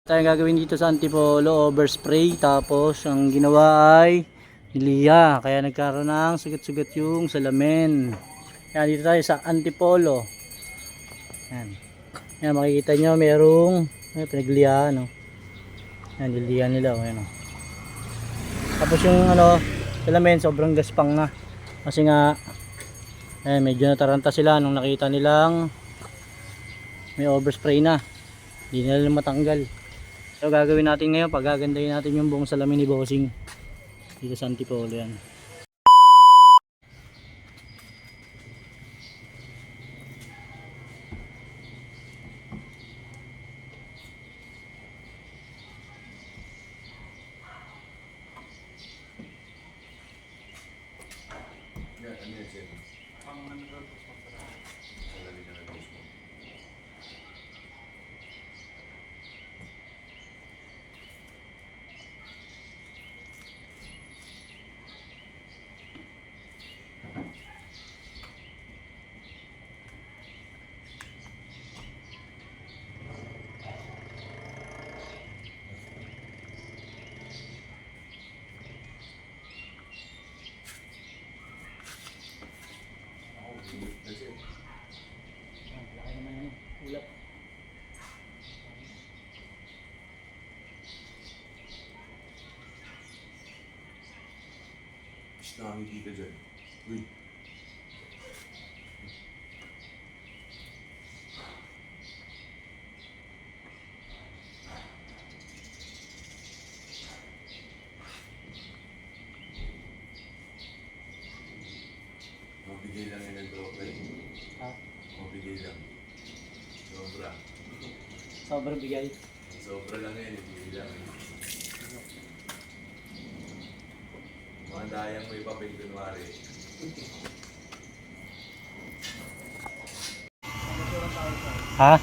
Tayo gagawin dito sa Antipolo, overspray, tapos ang ginawa ay niliya, kaya nagkaroon ng sugat-sugat yung salamin. Yan, dito tayo sa Antipolo. Yan, yan makikita nyo merong pinagliya, no? Yan, niliya nila, yan, tapos yung salamin sobrang gaspang na kasi nga medyo nataranta sila nung nakita nilang may overspray na, hindi nila matanggal. So gagawin natin ngayon, pagagandahin natin yung buong salamin ni Bossing dito sa Antipolo. Yan. Nakikita dyan. Uy. Mabigay lang yan ang tropa eh. Ha? Mabigay lang. Sobra. Sobrang bigay. Sobra lang yan, ibigay lang eh. Mga dayang may papel kunwari. Ha?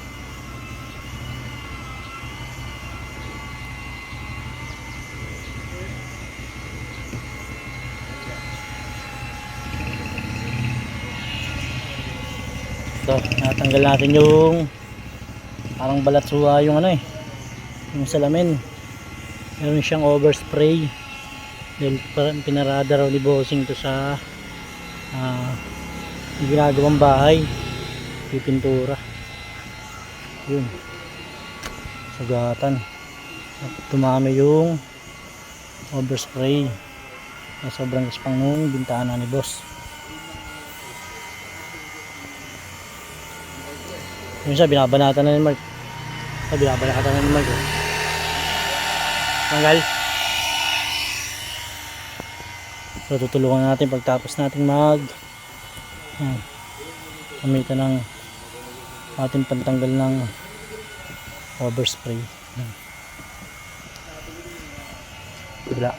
So, natanggal natin yung parang balatsuha yung yung salamin. Meron siyang overspray dahil pinarada raw ni Bossing to sa ginagawang bahay, pipintura. Yun, sugatan at tumami yung overspray na sobrang ispang nung bintana ni boss. Yun siya, binabanatan na ni Mark. Binabanatan na ni Mark. Tanggal. So tutulungan natin pagtapos natin gamitan ng ating pantanggal ng overspray. Bigla.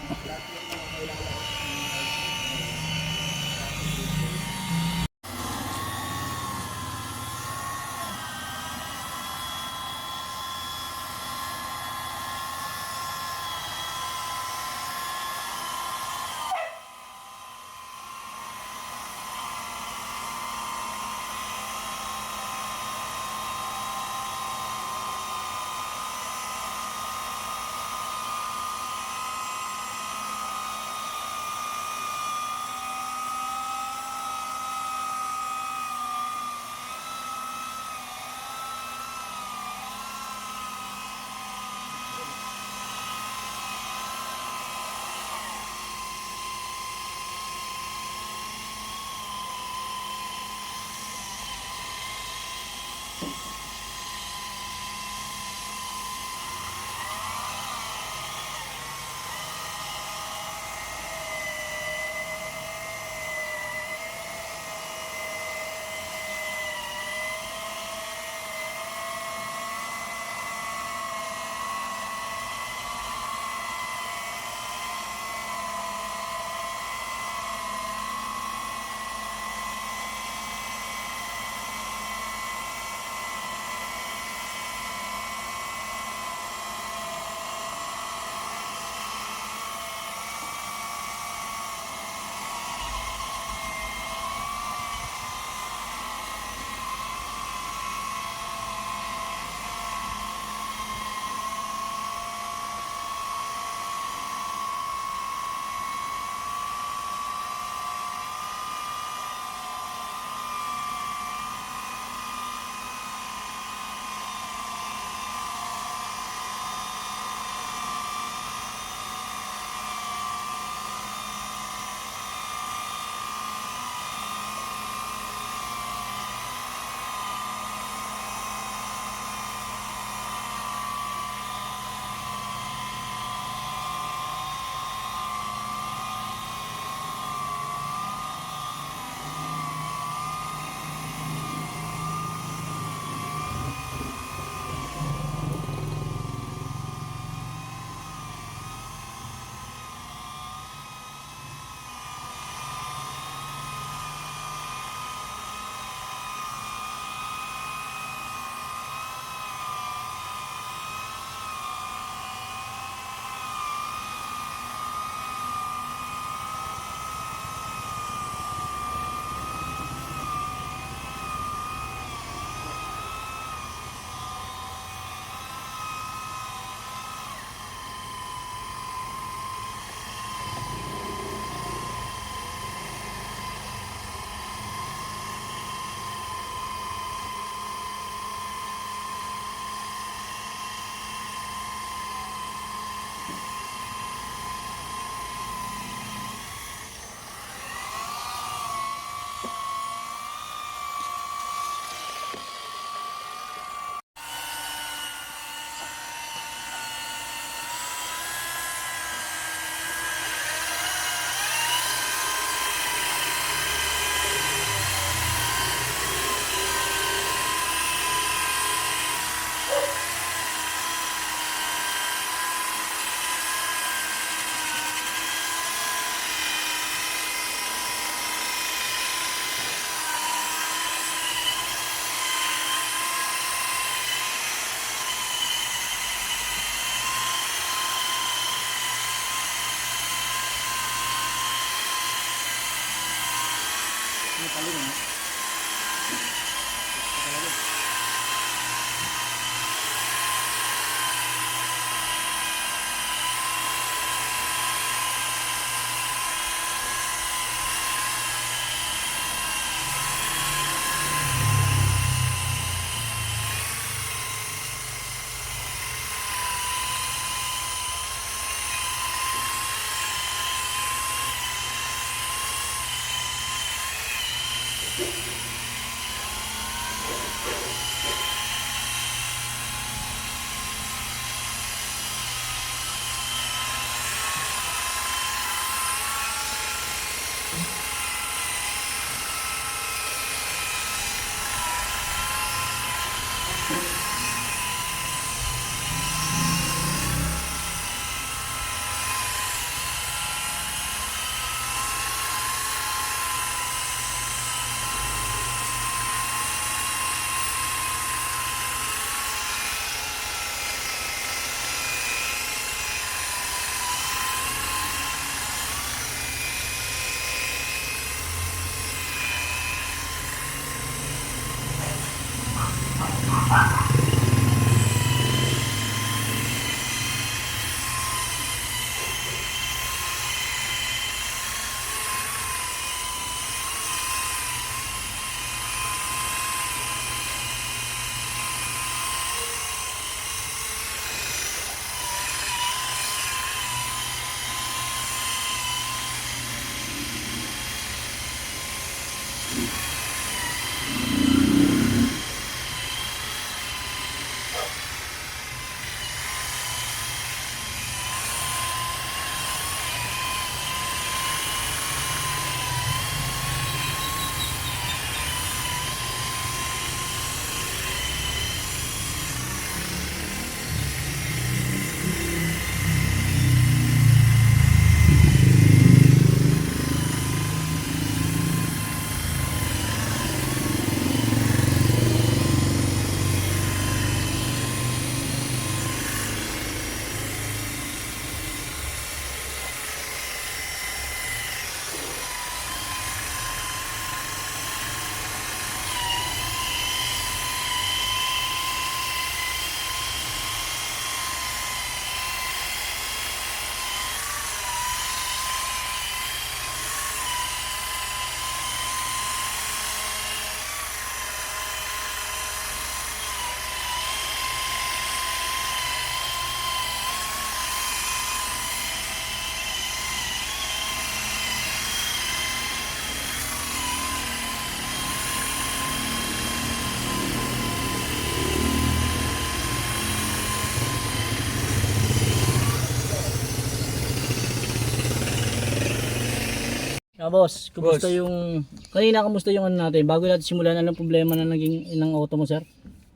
Boss, kumusta yung kanina, kumusta yung ano natin bago natin simulan, anong problema na naging ng auto mo, sir?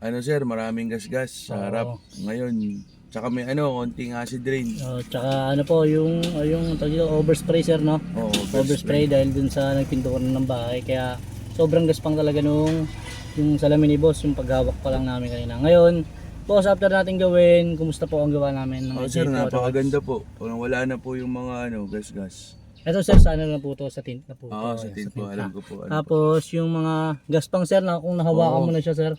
Ano sir, maraming gasgas sa harap. Ngayon, tsaka may konting acid rain. Tsaka ano po yung tawag dito, overspray, sir, no? Oo, Overspray dahil dun sa nagpinturan ng bahay, kaya sobrang gaspang talaga nung yung salamin ni boss, yung paghawak pa lang namin kanina. Ngayon, boss, after natin gawin, kumusta po ang gawa namin ng Sir, napakaganda po. Wala na po yung mga gasgas. Ito, sir, sa ano na po to, sa tint na po. Oo, sa tint po, alam ko po. Tapos yung mga gaspang, sir, na kung nahawakan mo na siya, sir,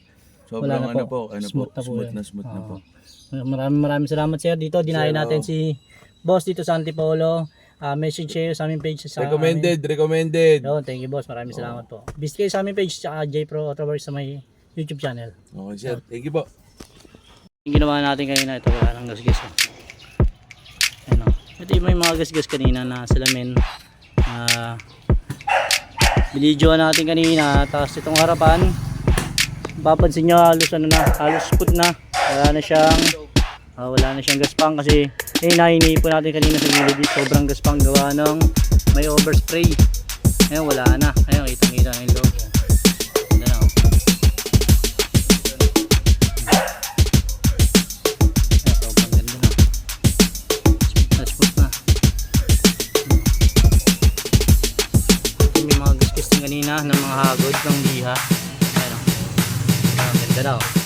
sobrang wala na po. smooth na po. Smooth na po. Maraming salamat, sir. Dito dinayo natin si boss dito sa Antipolo. Message kayo sa aming page sa recommended. No, thank you, boss. Maraming salamat po. Visit kayo sa aming page sa JPro Autoworks sa may YouTube channel. Okay, sir. Thank you po. Yung ginawa natin kanina, ito wala nang gasgas. Ano? Ito yung may mga gasgas kanina na salamin. Binidyoan natin kanina, tapos itong harapan, papansin nyo halos put na. Wala na siyang gaspang kasi hinipo natin kanina sa gilid, sobrang gaspang gawa ng may overspray. Ngayon wala na. Ayun, kitang-kita na yung logo. Ganda na, oh. Sobrang ganda na. Smooth na. Ito yung mga gasgas kanina ng mga hagod ng liha. Ayun, oh. Ganda na, oh.